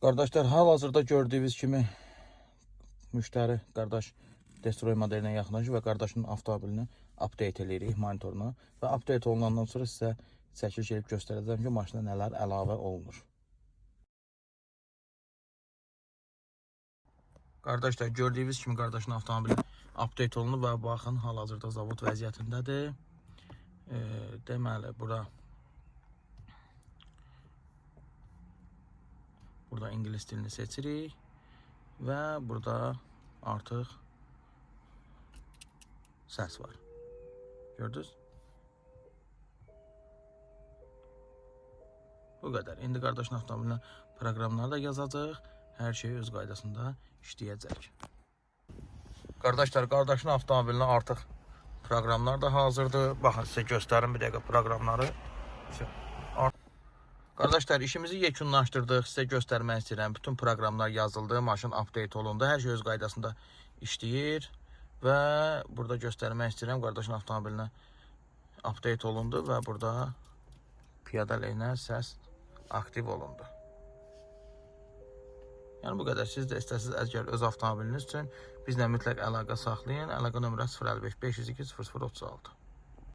Qardaşlar, hal-hazırda gördüyünüz kimi müştəri qardaş Destroy modelinə yaxınlaşır və qardaşın avtomobilini update eləyirik monitorunu və update olunandan sonra sizə çəkiliş edib göstərəcəm ki, maşına nələr əlavə olunur. Qardaşlar, gördüyünüz kimi qardaşın avtomobili update olunur və baxın, hal-hazırda zavod vəziyyətindədir. Deməli, burada ingilis dilini seçirik və burada artıq səs var. Gördünüz? Bu qədər. İndi qardaşın avtomobilinə proqramları da yazacaq. Hər şey öz qaydasında işləyəcək. Qardaşlar, qardaşın avtomobilinə artıq proqramlar da hazırdır. Baxın, sizə göstərim bir dəqiqə proqramları. Qardaşlar, işimizi yekunlaşdırdıq. Sizə göstərmək istəyirəm. Bütün proqramlar yazıldı, maşın update olundu. Hər şey öz qaydasında işləyir. Və burada göstərmək istəyirəm. Qardaşın avtomobilinə update olundu və burada piyada əleyhinə səs aktiv olundu. Yəni bu qədər. Siz də istəsiniz əgər öz avtomobiliniz üçün bizlə mütləq əlaqə saxlayın. Əlaqə nömrəsi 055 502 0036.